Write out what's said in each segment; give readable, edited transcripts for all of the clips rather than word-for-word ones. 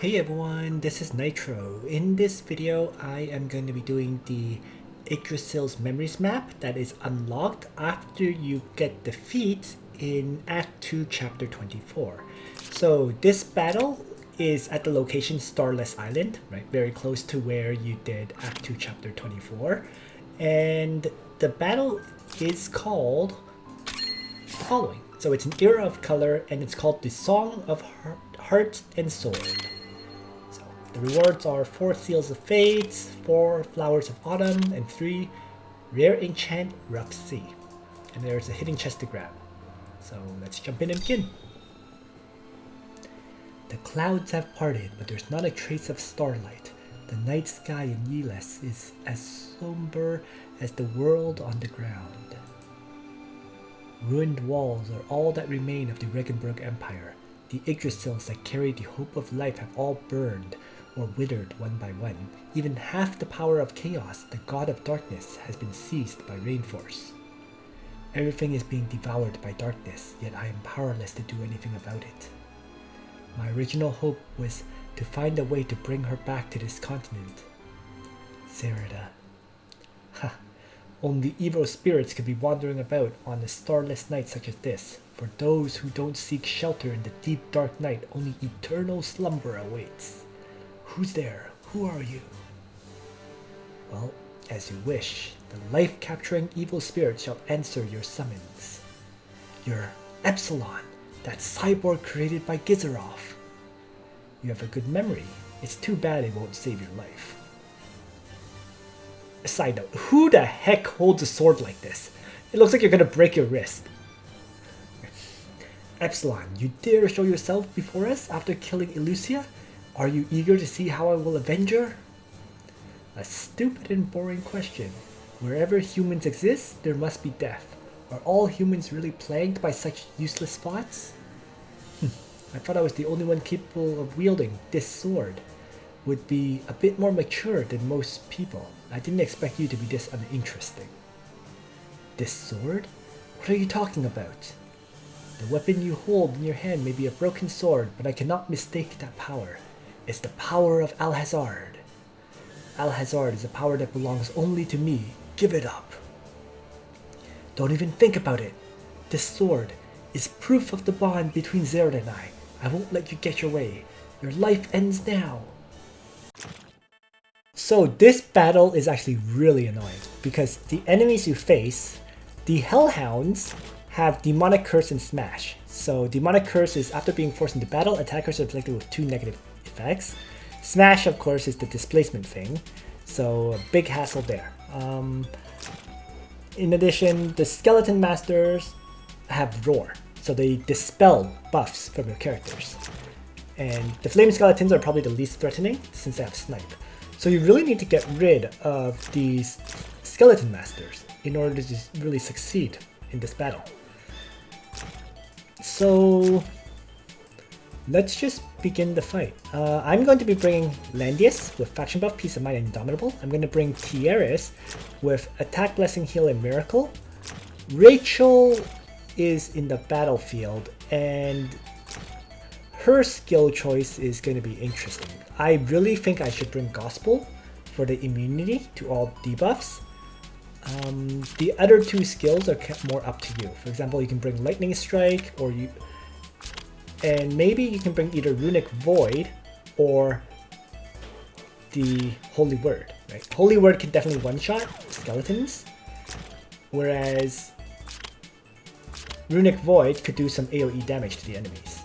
Hey everyone, this is Nitro. In this video, I am going to be doing the Yggdrasil's memories map that is unlocked after you get defeat in Act 2, Chapter 24. So this battle is at the location Starless Island, right, very close to where you did Act 2, Chapter 24. And the battle is called the following. So it's an era of color and it's called the Song of Heart and Sword. The rewards are 4 Seals of Fates, 4 Flowers of Autumn, and 3 Rare Enchant Rough Sea. And there's a hidden chest to grab. So let's jump in and begin. The clouds have parted, but there's not a trace of starlight. The night sky in Yggdrasil is as somber as the world on the ground. Ruined walls are all that remain of the Regenburg Empire. The Yggdrasils that carried the hope of life have all burned, or withered one by one. Even half the power of chaos, the god of darkness, has been seized by Rainforce. Everything is being devoured by darkness, yet I am powerless to do anything about it. My original hope was to find a way to bring her back to this continent. Serida. Ha! Only evil spirits could be wandering about on a starless night such as this. For those who don't seek shelter in the deep dark night, only eternal slumber awaits. Who's there? Who are you? Well, as you wish. The life-capturing evil spirit shall answer your summons. You're Epsilon, that cyborg created by Gizaroff. You have a good memory. It's too bad it won't save your life. Side note, who the heck holds a sword like this? It looks like you're gonna break your wrist. Epsilon, you dare show yourself before us after killing Elucia? Are you eager to see how I will avenge her? A stupid and boring question. Wherever humans exist, there must be death. Are all humans really plagued by such useless thoughts? I thought I was the only one capable of wielding this sword. Would be a bit more mature than most people. I didn't expect you to be this uninteresting. This sword? What are you talking about? The weapon you hold in your hand may be a broken sword, but I cannot mistake that power. It's the power of Alhazard. Alhazard is a power that belongs only to me. Give it up. Don't even think about it. This sword is proof of the bond between Zerd and I. I won't let you get your way. Your life ends now. So this battle is actually really annoying because the enemies you face, the Hellhounds, have Demonic Curse and Smash. So Demonic Curse is after being forced into battle, attackers are afflicted with 2 negative effects. Smash, of course, is the displacement thing. So a big hassle there. In addition, the Skeleton Masters have Roar. So they dispel buffs from your characters. And the Flame Skeletons are probably the least threatening since they have Snipe. So you really need to get rid of these Skeleton Masters in order to really succeed in this battle. So let's just begin the fight. I'm going to be bringing Landius with Faction Buff, Peace of Mind, and Indomitable. I'm going to bring Tieris with Attack, Blessing, Heal, and Miracle. Rachel is in the battlefield and her skill choice is going to be interesting. I really think I should bring Gospel for the immunity to all debuffs. The other 2 skills are more up to you. For example, you can bring Lightning Strike, and maybe you can bring either Runic Void or the Holy Word. Right? Holy Word can definitely one-shot skeletons, whereas Runic Void could do some AoE damage to the enemies.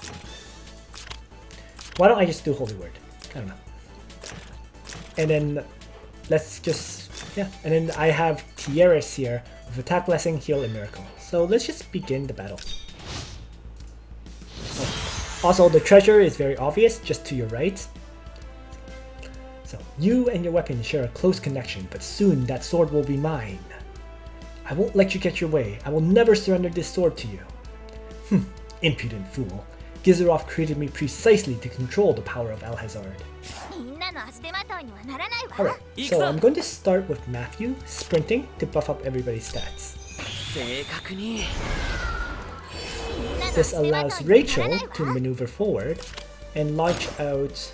Why don't I just do Holy Word? I don't know. And then let's just, yeah. And then I have Tieris here with Attack, Blessing, Heal, and Miracle. So let's just begin the battle. Also, the treasure is very obvious, just to your right. So, you and your weapon share a close connection, but soon that sword will be mine. I won't let you get your way. I will never surrender this sword to you. Impudent fool. Gizaroff created me precisely to control the power of Alhazard. Alright, so I'm going to start with Matthew, sprinting to buff up everybody's stats. This allows Rachel to maneuver forward and launch out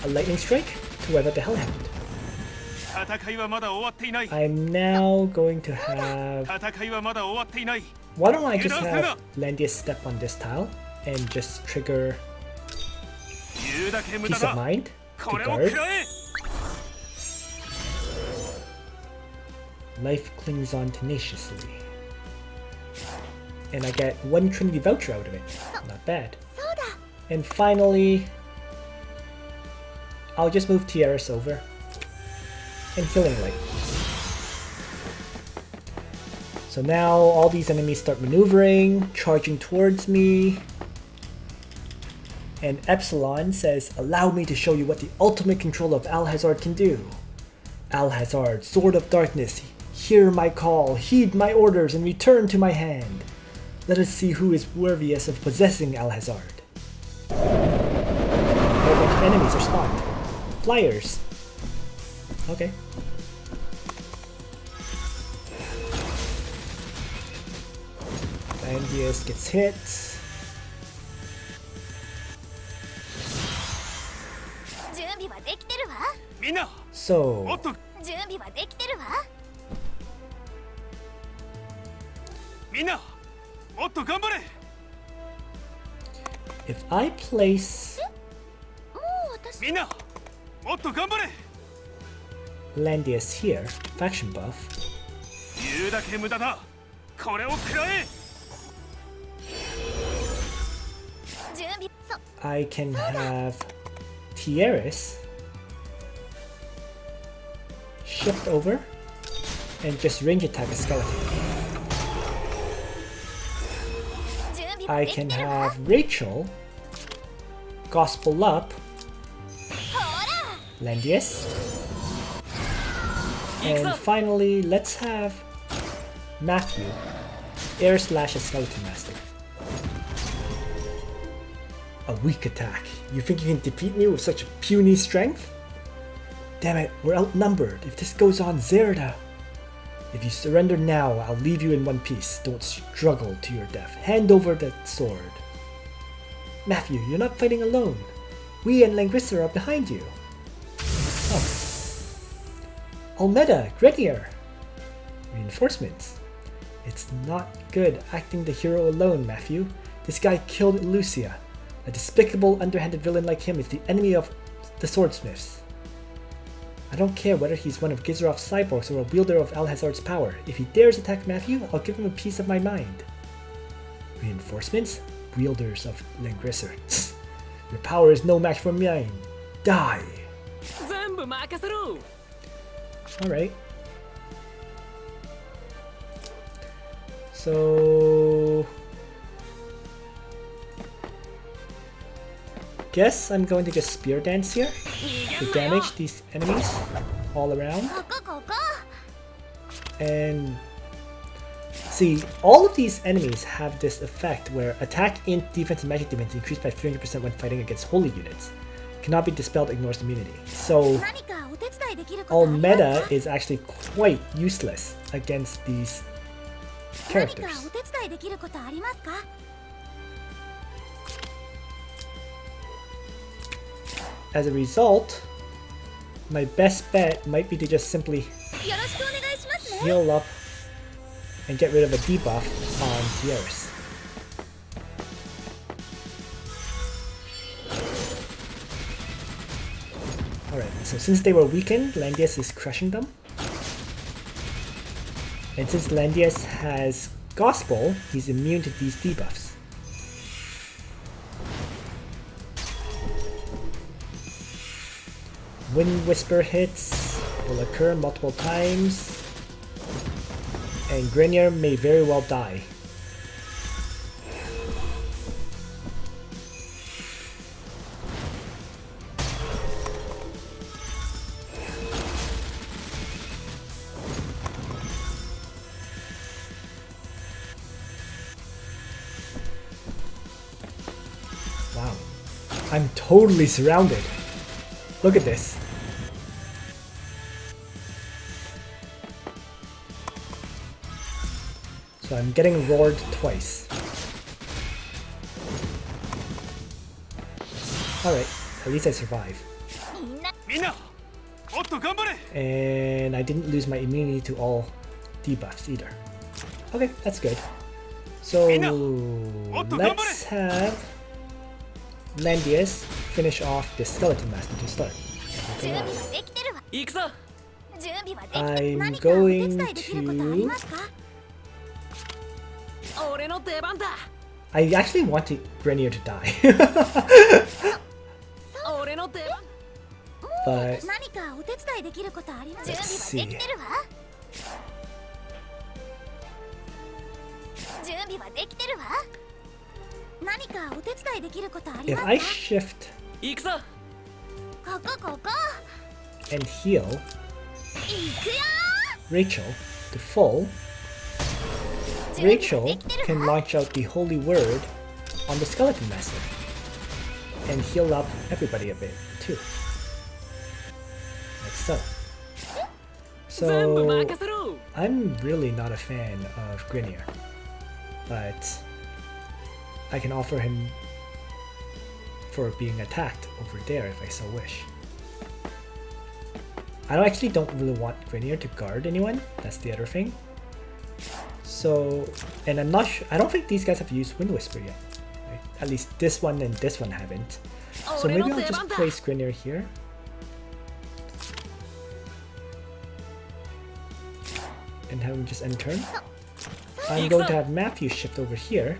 a lightning strike to wipe out the Hellhound. I'm now going to have... Why don't I just have Landius step on this tile and just trigger Peace of Mind to guard. Life clings on tenaciously. And I get 1 Trinity voucher out of it. Not bad. And finally, I'll just move Tiaris over. And Healing Light. So now all these enemies start maneuvering, charging towards me. And Epsilon says, allow me to show you what the ultimate control of Alhazard can do. Alhazard, Sword of Darkness, hear my call, heed my orders, and return to my hand. Let us see who is worthiest of possessing Alhazard. A whole bunch of enemies are spawned. Flyers. Okay. Landius gets hit. So if I place Landius here, faction buff, I can have Tiaris shift over and just range attack a skeleton. I can have Rachel Gospel up Landius, and finally let's have Matthew Air Slash a Skeleton Master. A weak attack. You think you can defeat me with such a puny strength? Damn it, we're outnumbered. If this goes on, Zerda. If you surrender now, I'll leave you in one piece. Don't struggle to your death. Hand over that sword. Matthew, you're not fighting alone. We and Langrisser are behind you. Oh. Almeda, Grenier. Reinforcements. It's not good acting the hero alone, Matthew. This guy killed Lucia. A despicable, underhanded villain like him is the enemy of the swordsmiths. I don't care whether he's one of Gizrov's cyborgs or a wielder of Alhazard's power. If he dares attack Matthew, I'll give him a piece of my mind. Reinforcements? Wielders of Langrisser. Your power is no match for mine. Die! Alright. So... guess I'm going to just Spear Dance here to damage these enemies all around. And see, all of these enemies have this effect where attack, int, defense, and magic defense increase by 300% when fighting against holy units. Cannot be dispelled, ignores immunity. So all meta is actually quite useless against these characters. As a result, my best bet might be to just simply heal up and get rid of a debuff on Tiaris. Alright, so since they were weakened, Landius is crushing them. And since Landius has Gospel, he's immune to these debuffs. Wind Whisper hits will occur multiple times, and Grenier may very well die. Wow, I'm totally surrounded. Look at this. So I'm getting roared twice. Alright, at least I survive. And I didn't lose my immunity to all debuffs either. Okay, that's good. So let's have Landius finish off the Skeleton Master to start. I'm going to... I actually want Grenier to die. But let's see. If I shift and heal Rachel to full, Rachel can launch out the Holy Word on the Skeleton Master and heal up everybody a bit too. Like so. So I'm really not a fan of Grenier, but I can offer him for being attacked over there if I so wish. I actually don't really want Grenier to guard anyone, that's the other thing. So, and I'm not sure, I don't think these guys have used Wind Whisper yet. Right? At least this one and this one haven't. So maybe I'll just place Grenier here. And have him just end turn. I'm going to have Matthew shift over here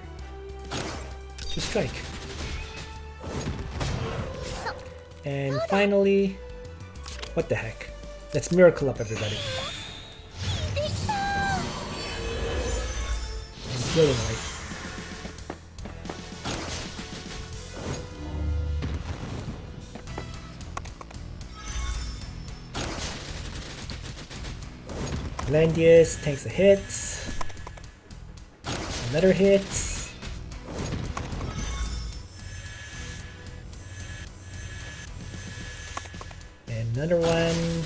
to strike. And finally, what the heck? Let's miracle up everybody. And healing light. Landius takes a hit. Another hit. And another one.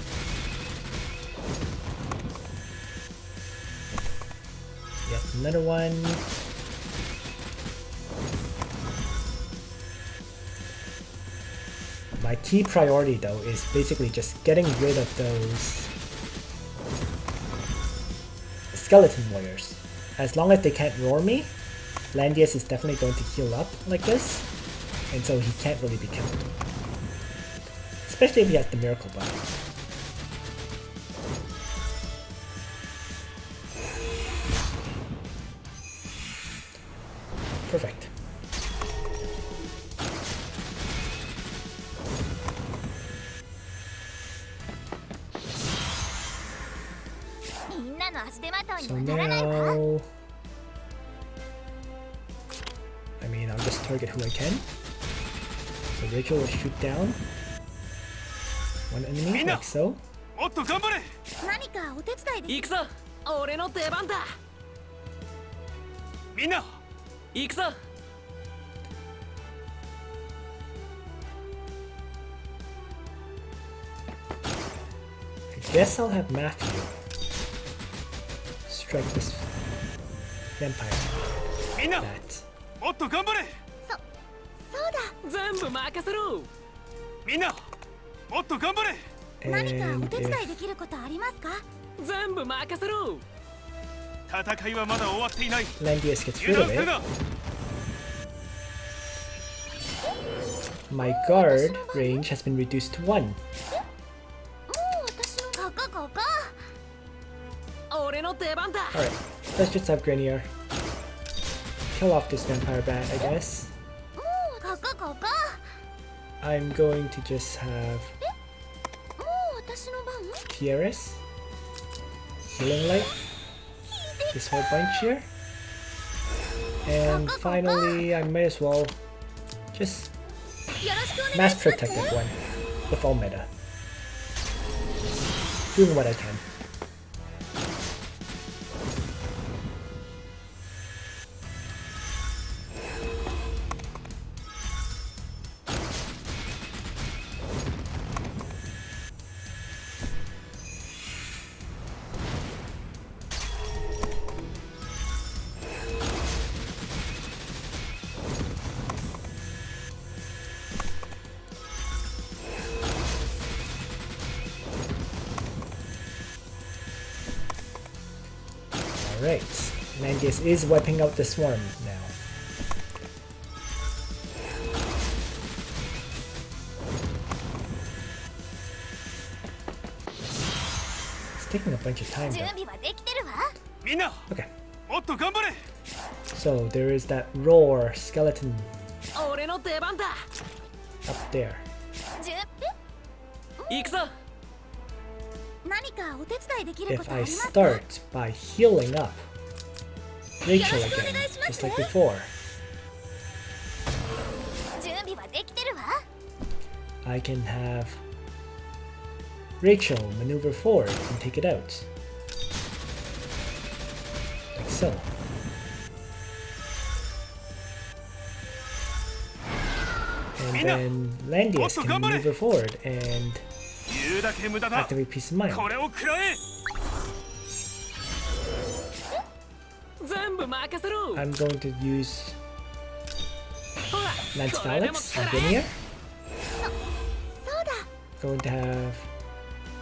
Yep, another one. My key priority though is basically just getting rid of those skeleton warriors. As long as they can't roar me, Landius is definitely going to heal up like this, and so he can't really be killed. Especially if he has the miracle buff. Perfect. So now, I mean, I'll just target who I can. So Rachel will shoot down one enemy, like so. I guess I'll have Matthew strike this vampire. That. And if Landius gets rid of it, my guard range has been reduced to 1. Alright, let's just have Grenier kill off this vampire bat, I guess. I'm going to just have Tieres, Healing Light, this whole bunch here. And finally, I might as well just Mass Protective one with all meta. Doing what I can. Alright, Langius is wiping out the swarm now. It's taking a bunch of time though. Okay. So there is that roar skeleton up there. If I start by healing up Rachel again, just like before, I can have Rachel maneuver forward and take it out. Like so. And then Langius can maneuver forward and activate Peace of Mind. I'm going to use Lance Phalanx and Linear. Going to have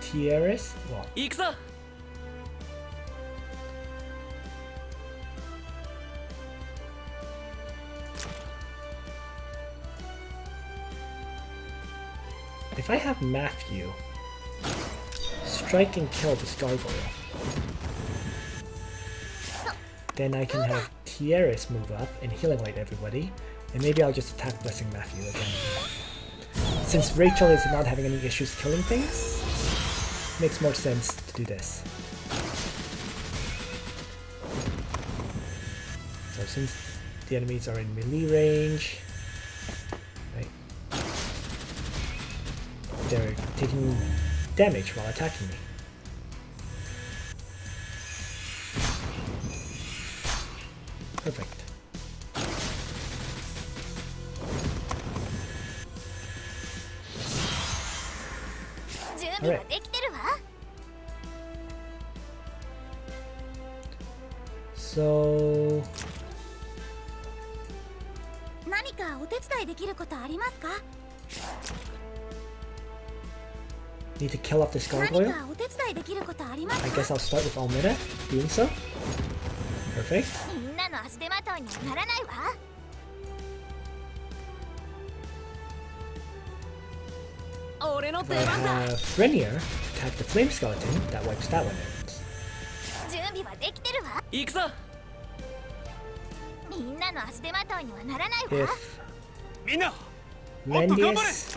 Tieris. Well, if I have Matthew strike and kill this gargoyle, then I can have Tieris move up and healing light everybody, and maybe I'll just attack Blessing Matthew again. Since Rachel is not having any issues killing things, makes more sense to do this. So since the enemies are in melee range, right, they're taking damage while attacking me. Perfect. Alright. So need to kill off this gargoyle? I guess I'll start with Almeda doing so. Perfect. If I have Renier attack the flame skeleton, that wipes that one out. If Langius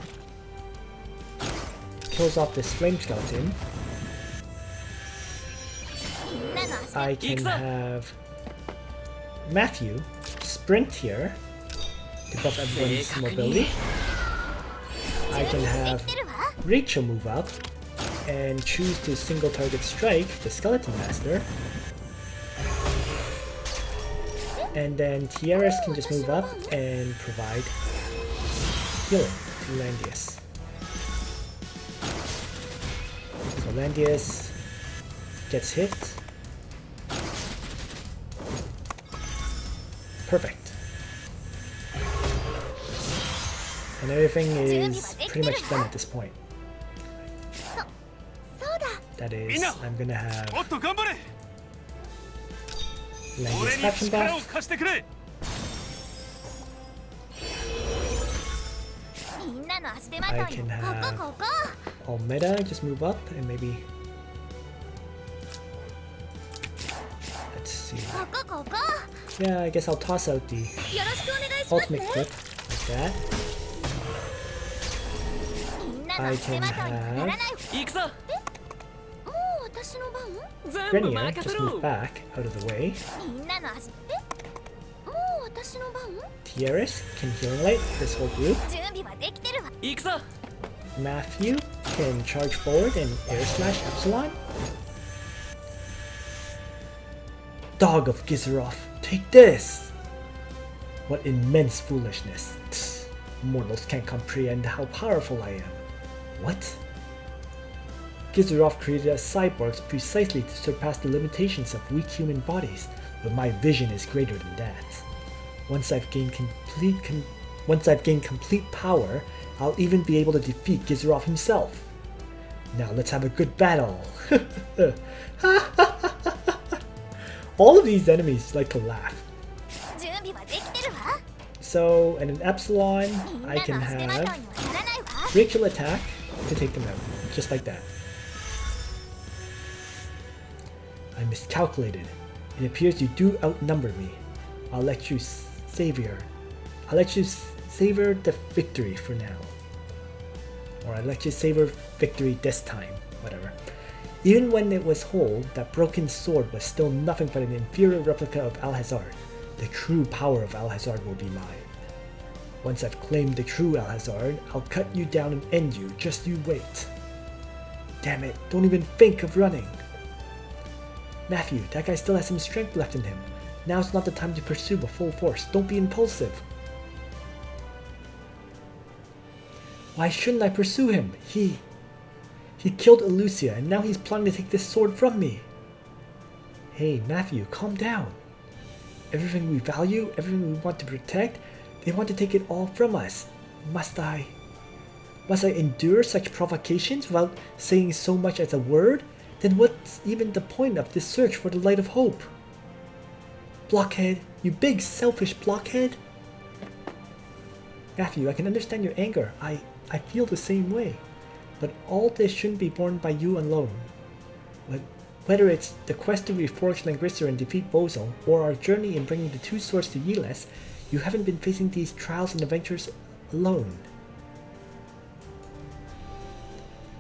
kills off this flame skeleton, I can have Matthew sprint here to buff everyone's mobility. I can have Rachel move up and choose to single target strike the Skeleton Master. And then Tieris can just move up and provide healing to Langius. So Langius gets hit. Perfect. And everything is pretty much done at this point. That is, I'm gonna have Langius faction buff. I can have Almeda just move up and maybe... Let's see. Yeah, I guess I'll toss out the ultimate clip like that. I can have Grenier just move back out of the way. Tieris can healing light this whole group. Matthew can charge forward and air slash Epsilon. Dog of Gizaroth, take this! What immense foolishness. Tss, mortals can't comprehend how powerful I am. What? Gizaroth created us cyborgs precisely to surpass the limitations of weak human bodies, but my vision is greater than that. Once I've gained complete power, I'll even be able to defeat Gizaroth himself. Now let's have a good battle. All of these enemies like to laugh. So, and an Epsilon, I can have Rachel attack to take them out, just like that. I miscalculated. It appears you do outnumber me. I'll let you savor the victory for now. Or I'll let you savor victory this time, whatever. Even when it was whole, that broken sword was still nothing but an inferior replica of Alhazard. The true power of Alhazard will be mine. Once I've claimed the true Alhazard, I'll cut you down and end you, just you wait. Damn it, don't even think of running. Matthew, that guy still has some strength left in him. Now's not the time to pursue with full force, don't be impulsive. Why shouldn't I pursue him? He killed Elucia and now he's planning to take this sword from me. Hey Matthew, calm down. Everything we value, everything we want to protect, they want to take it all from us. Must I endure such provocations without saying so much as a word? Then what's even the point of this search for the light of hope? Blockhead, you big selfish blockhead. Matthew, I can understand your anger. I feel the same way. But all this shouldn't be borne by you alone. Whether it's the quest to reforge Langrisser and defeat Bozo, or our journey in bringing the two swords to Yggdrasil, you haven't been facing these trials and adventures alone.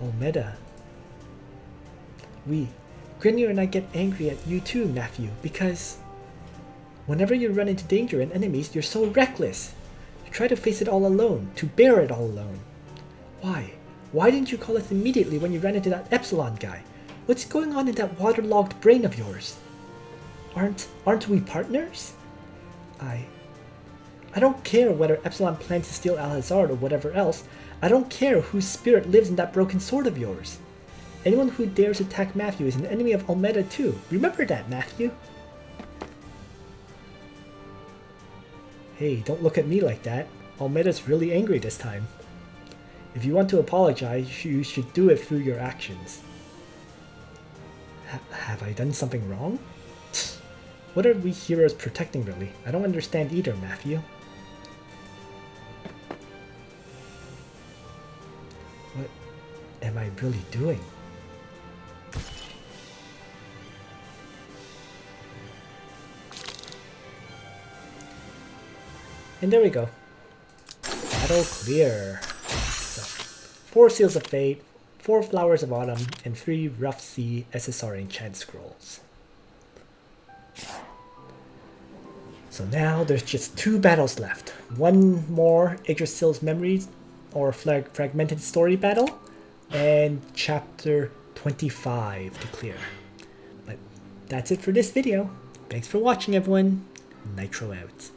Oh, meta. Grenier and I get angry at you too, Matthew, because whenever you run into danger and enemies, you're so reckless. You try to face it all alone, to bear it all alone. Why? Why didn't you call us immediately when you ran into that Epsilon guy? What's going on in that waterlogged brain of yours? Aren't we partners? I don't care whether Epsilon plans to steal Alhazard or whatever else. I don't care whose spirit lives in that broken sword of yours. Anyone who dares attack Matthew is an enemy of Almeda too. Remember that, Matthew. Hey, don't look at me like that. Almeda's really angry this time. If you want to apologize, you should do it through your actions. Have I done something wrong? What are we heroes protecting really? I don't understand either, Matthew. What am I really doing? And there we go. Battle clear. So, 4 Seals of Fate, 4 Flowers of Autumn, and 3 Rough Sea SSR Enchant Scrolls. So now there's just 2 battles left. One more Yggdrasil's Memories or Fragmented Story battle, and Chapter 25 to clear. But that's it for this video. Thanks for watching, everyone. Nitro out.